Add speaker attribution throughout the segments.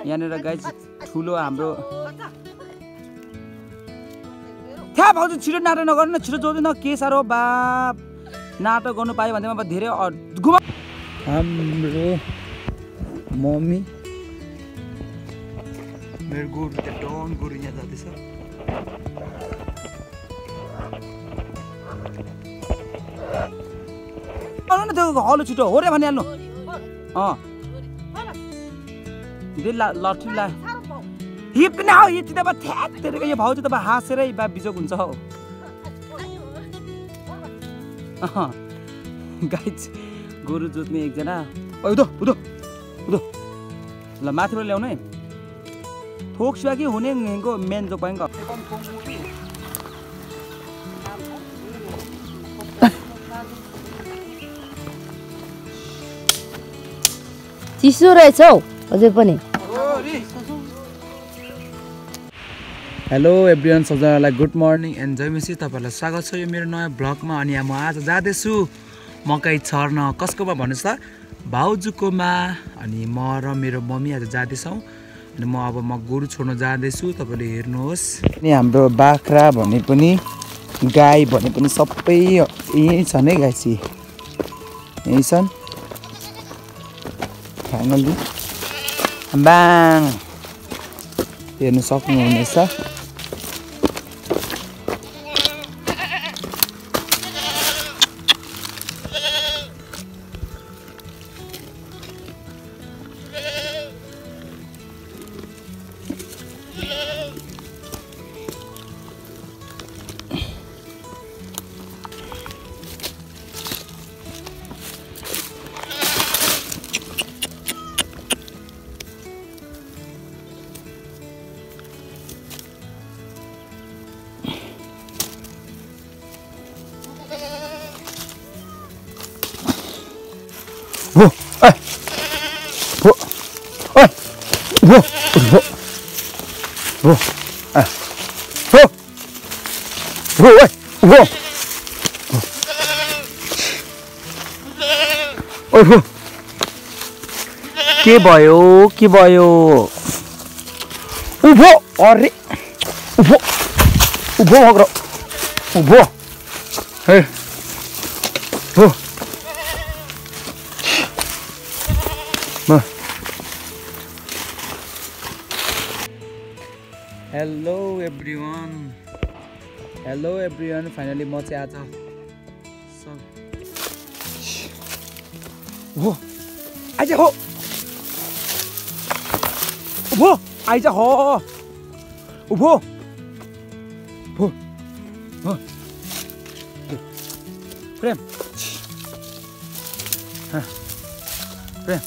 Speaker 1: यहाँनिर गाइस ठुलो हाम्रो थ्या भाउजू छिटो नाटक नगर्नु न छिटो जोड्दैन के साह्रो बाप नाटक गर्नु पायो भन्दैमा धेरै घुमा हाम्रो मम्मी मेरो गोरु त डन गोरु यहाँ जाँदैछ न त्यो हलो छिटो हो रे भनिहाल्नु लट्ठी ला हिप्न हो यति त थ्यातेको यो भाउजू त हाँसेरै बा बिजोक हुन्छ हौ गाइस गोरु जोत्ने एकजना उदो उदो उदो ल माथिबाट ल्याउनु है थोक सिवा कि हुने मेन जो पाइन्छ
Speaker 2: चिसो रहेछ हौ अझै पनि
Speaker 1: हेलो एभ्रिवान सबैजनालाई गुड मर्निङ एन्ड जय मसी तपाईहरुलाई स्वागत छ यो मेरो नयाँ ब्लगमा अनि म आज जाँदैछु मकै छर्न कसकोमा भन्नुस् त भाउजूकोमा अनि म र मेरो मम्मी आज जाँदैछौँ अनि म गोरु छोड्न जाँदैछु तपाईले हेर्नुहोस् अनि हाम्रो बाख्रा भने पनि गाई भने पनि सबै यही छन् है गाइस यही छन् फाइनली बाङ हेर्नु सक्नुहुनेछ के भयो उभो अरे उभो मग्रो उभो हे हो हेलो एभ्रिवान फाइनली म चाहिँ आज हो आइज हो उभो आइज हो उभो हो प्रेम प्रेम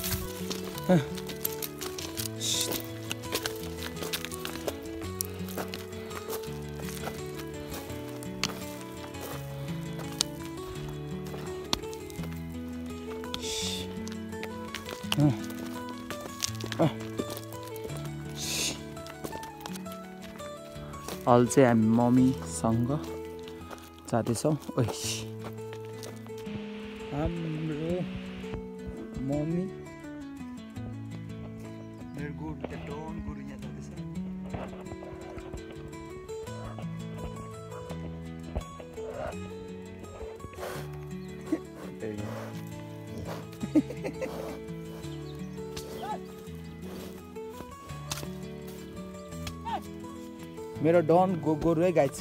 Speaker 1: अल चाहिँ हामी मम्मीसँग जाँदैछौँ हाम्रो मम्मी मेरो गोरु त डन गोरु यहाँ जाँदैछ मेरो डन गोरु है गाइस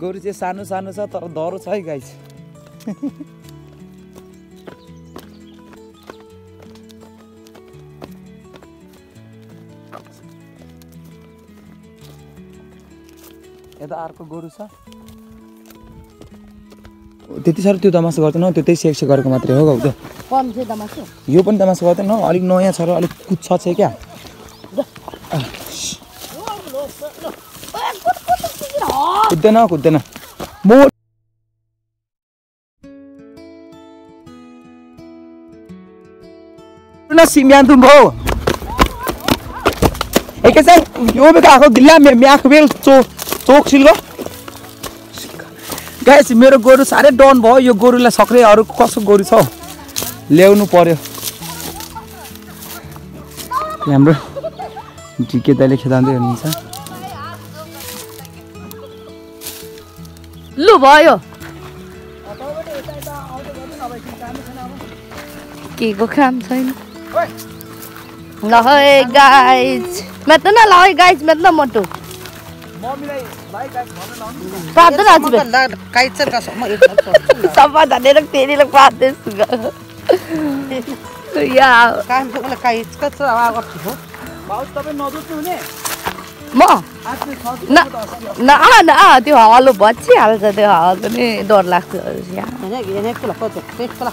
Speaker 1: गोरु चाहिँ सानो सानो छ तर डरो छ है गाइस यता अर्को गोरु छ त्यति साह्रो त्यो तमासा गर्दैन त्यो त्यही सेक्से गरेको मात्रै हो गाउँ
Speaker 2: कम चाहिँ तमासा
Speaker 1: यो पनि तमासा गर्दैन अलिक नयाँ छ र अलिक कुछ छ क्या कुद्दैन म सिम्यान तुम भो एकैछिन यो बेका आको गिल्ला म्याख बेल चोक सिल्गो गाइस मेरो गोरु साह्रै डाउन भयो यो गोरुलाई सक्रे अरु कसो गोरु छ ल्याउनु पर्यो हाम्रो ढिके दाइले खेदाउँदै हुनुहुन्छ
Speaker 2: लु भयो के को काम छैन ल है गाइस मेत्न ल है गाइस मेत्न मोटो
Speaker 1: मम्मीलाई भाइ गाइस भन्न लाउनु
Speaker 2: प्रार्थना आज
Speaker 3: काइट छ कसम
Speaker 2: सबै धनेर तेरीले प्रार्थना या
Speaker 3: काम मलाई काइट कछ आवाज गर्छु हो
Speaker 1: भाउज तपाई नदुख्नु हुने
Speaker 2: म न त्यो हलो बच्ची हाल्छ त्यो हलो पनि डर लाग्छ
Speaker 3: हैन यहाँ कुला कछ पेट कुला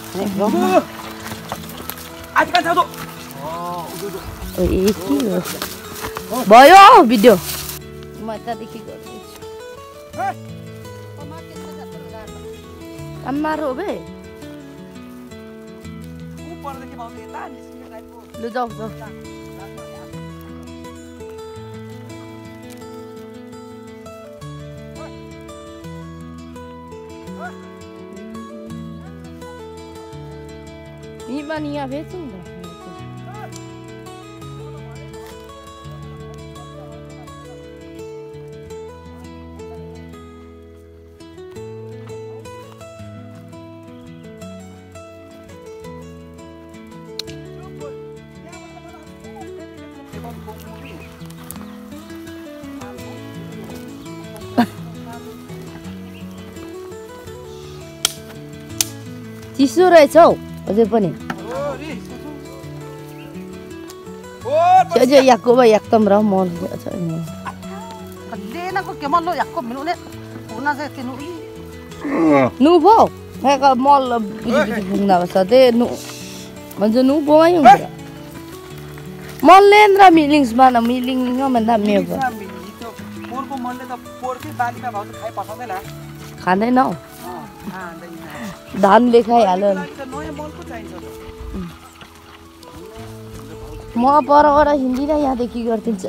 Speaker 1: आज का जाऊ
Speaker 2: ए के हो भयो भिडियो म त देखि गर्दैछु अम्मा रोबे
Speaker 1: ऊपरदेखि भाउज यता निस्किने टाइपको
Speaker 2: लु जाऊ जाऊ Ini ya betul dah. चिसो रहेछ हौ अझै पनि Aja yakko ba yaktam ra mol acha ni.
Speaker 3: Ade na ko kemal lo yakko minu ne una se tinu.
Speaker 2: Nu bo. Ha ka mol bidi bungna sa de nu. Manja nu bo ai huncha. Mol lendra meetings mana meeting ma na me ba.
Speaker 1: पोरको मनले त पोरकै बालीमा भाउ त खाइ पठाउँदैन
Speaker 2: खाँदैन हौ
Speaker 1: खाँदैन
Speaker 2: धान लेखाइ हाल्यो
Speaker 1: नयाँ मलको चाहिन्छ
Speaker 2: म परबाट हिँडिरा यहाँदेखि गर्दिन्छ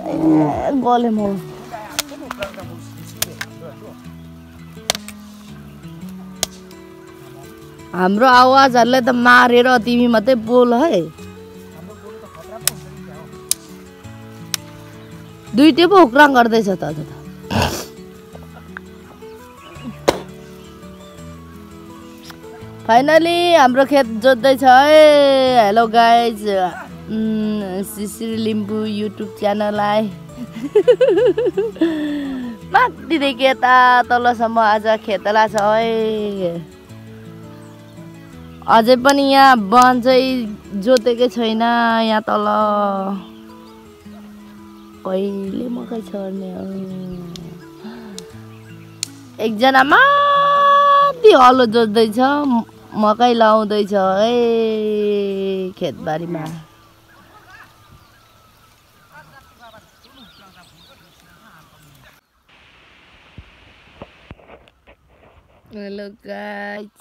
Speaker 2: गले म हाम्रो आवाजहरुले त मारेर तिमी मात्रै बोल है दुईटै पो उक्राङ गर्दैछ त अझ त फाइनली हाम्रो खेत जोत्दै छ है हेलो गाइज शिशिर लिम्बू युट्युब च्यानललाई माथिदेखि यता तलसम्म आज खेतला छ है अझै पनि यहाँ वन चाहिँ जोतेकै छैन यहाँ तल कहिले मकै छर्ने एकजना माथि हलो जोत्दैछ मकै लाउँदैछ है खेतबारीमा हेलो गाइज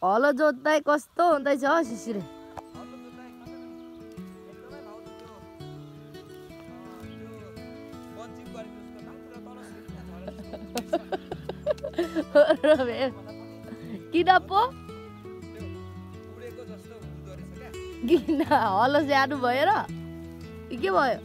Speaker 2: हलो जोत्दै कस्तो हुँदैछ शिशिर किन पो किन हलो स्याहार्नु भयो र के भयो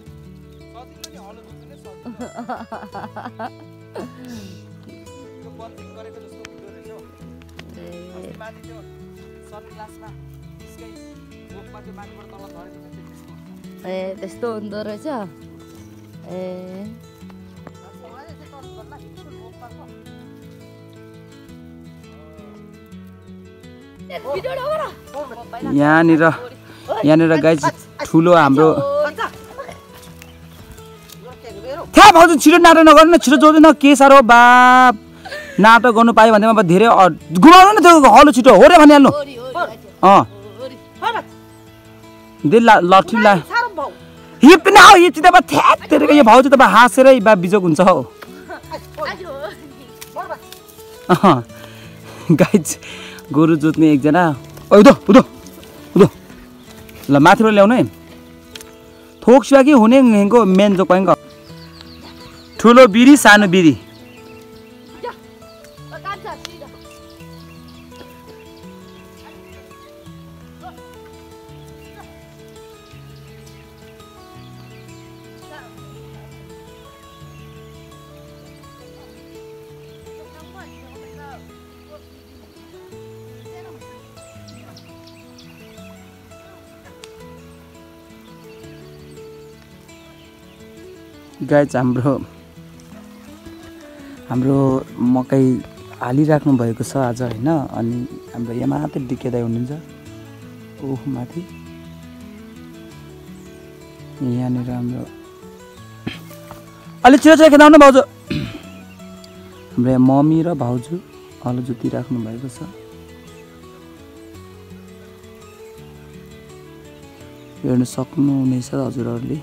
Speaker 2: ए त्यस्तो हुँदो रहेछ ए
Speaker 1: यहाँनिर गाइज ठुलो हाम्रो थाहा भाउजू छिटो नाटक नगर्नु न छिटो जोड्दैन के साह्रो बाप नाटक गर्नु पायो भने अब धेरै घुमाउनु न त्यो हलो छिटो हो रे भनिहाल्नु दे लट्ठी ला हिप न हो हिप त थ्यात तेरेको यो भाउजू त हाँसेरै बा बिजोक हुन्छ हौ गाइज गोरु जोत्ने एकजना उदो उदो उदो ल माथिबाट ल्याउनु है थोक सिवा कि हुने हेको मेन जो पाइन्छ ठुलो बिरी सानो बिरी गाइज हाम्रो मकै हालिराख्नु भएको छ आज होइन। अनि हाम्रो यहाँ माथि डिकेदाइ हुनुहुन्छ ओह माथि यहाँनिर हाम्रो अलि छिटो खेदाउनु भाउजू। हाम्रो यहाँ मम्मी र भाउजू हलो जोतिराख्नु भएको छ। हेर्न सक्नुहुनेछ हजुरहरूले।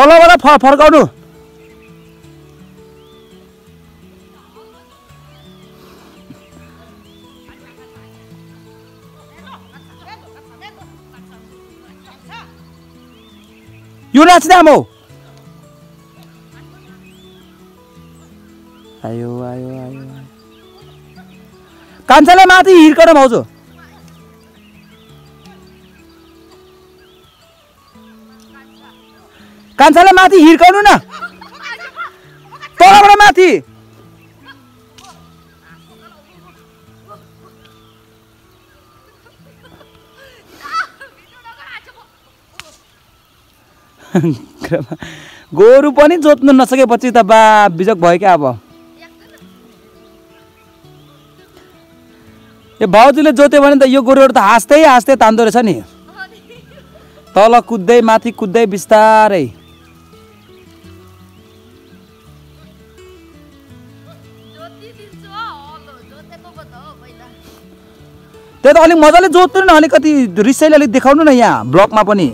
Speaker 1: तलबाट फर्काउनु। यो नाच्दा म आयो आयो आयो कान्छाले माथि हिर्कन भाउजू। कान्छाले माथि हिर्काउनु न तलबाट माथि। गोरु पनि जोत्नु नसकेपछि त बा बिजोक भयो क्या। अब यो भाउजूले जोत्यो भने त यो गोरुहरू त हाँस्दै हाँस्दै तान्दो रहेछ नि। तल कुद्दै माथि कुद्दै बिस्तारै। त्यो त अलिक मजाले जोत्नु न, अलिकति रिसैले अलिक देखाउनु न यहाँ ब्लगमा पनि।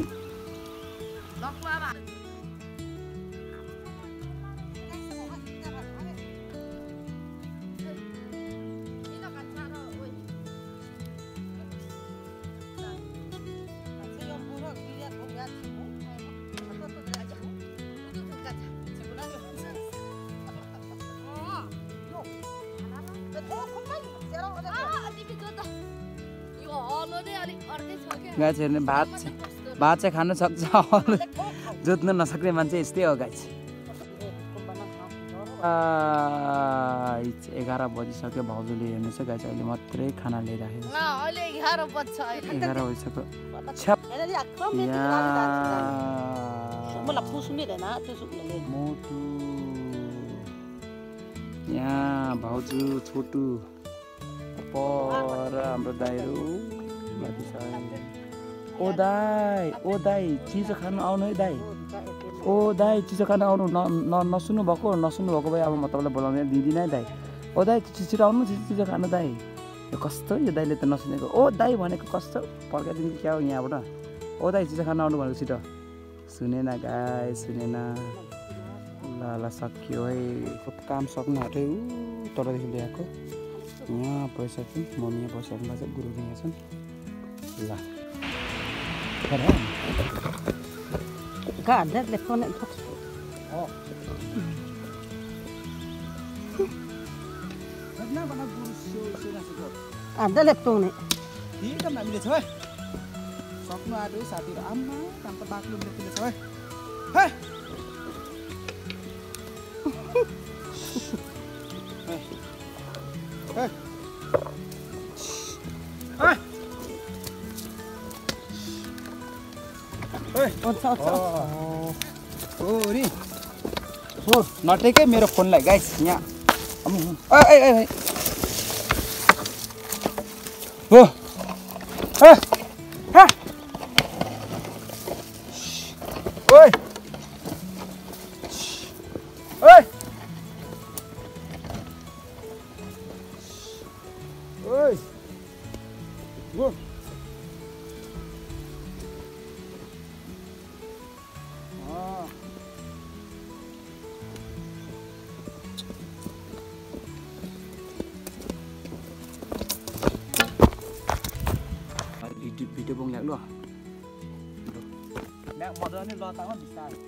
Speaker 1: गाइस हेर्ने भात चाहिँ खान सक्छ, जोत्न नसक्ने मान्छे यस्तै हो गाइस। 11 बजिसक्यो भाउजूले हेर्नुहोस् गाइस अहिले मात्रै खाना ल्याइराखेको छ।
Speaker 2: 11
Speaker 1: बजिसक्यो। यहाँ भाउजू छोटु पर हाम्रो दाइहरू ओ दाइ चिसो खानु आउनु है दाइ। ओ दाइ चिसो खानु आउनु नसुन्नु भएको भए अब म तपाईँलाई बोलाउने दिँदिनँ है दाइ। ओ दाइ छिटो आउनु चिसो खानु दाइ। यो कस्तो यो दाइले त नसुनेको ओ दाइ भनेको कस्तो फर्काइदिनु क्या हो यहाँबाट। ओ दाइ चिसो खानु आउनु भनेको छिटो सुनेन गाई सुनेन। ल सक्यो है काम सक्नु आँट्यो तलदेखि ल्याएको। यहाँ बसिसक्यो मम्मी यहाँ बसिसक्नु भएको छ गुरु यहाँ छन्। ल सक्नु आँट्यो साथीहरू। आम्मा काम त बाक्लो लेख्दैछ है। नटेकै मेरो फोनलाई गाइस यहाँ भिडियो बङ लाग्नु यहाँ मजाले लतामा बिस्तारै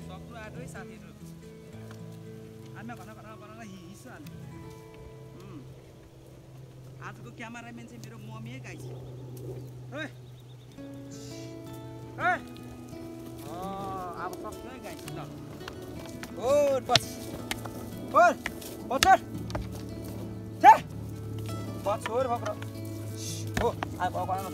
Speaker 1: सक्नु आँट्यो है साथीहरू हामी भन हिस्सो हाल्नु आजको क्यामेराम्यान चाहिँ मेरो मम्मी है गाइस अब सक्नु है गाइस ल बस छोड भक्र हो अब भन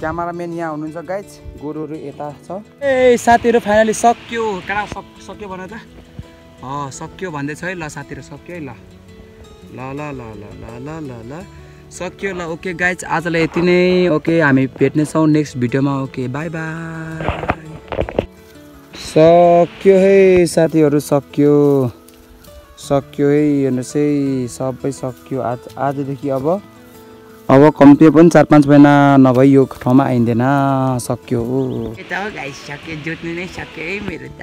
Speaker 1: क्यामेराम्यान यहाँ हुनुहुन्छ गाइज गोरुहरू यता छ ए साथीहरू फाइनली सक्यो काँडा सक्यो भन त सक्यो भन्दैछ है ल साथीहरू सक्यो है ल ल ल ल ल ल ल ल सक्यो ल ओके गाइज आजलाई यति नै ओके हामी भेट्नेछौँ नेक्स्ट भिडियोमा ओके बाई बाई सक्यो है साथीहरू सक्यो है हेर्नुहोस् है सबै सक्यो आजदेखि अब कम्ती पनि 4-5 महिना नभई यो ठाउँमा आइँदैन सक्यो
Speaker 2: यता हो गाइस सक्यो जोत्नु नै सक्यो है मेरो त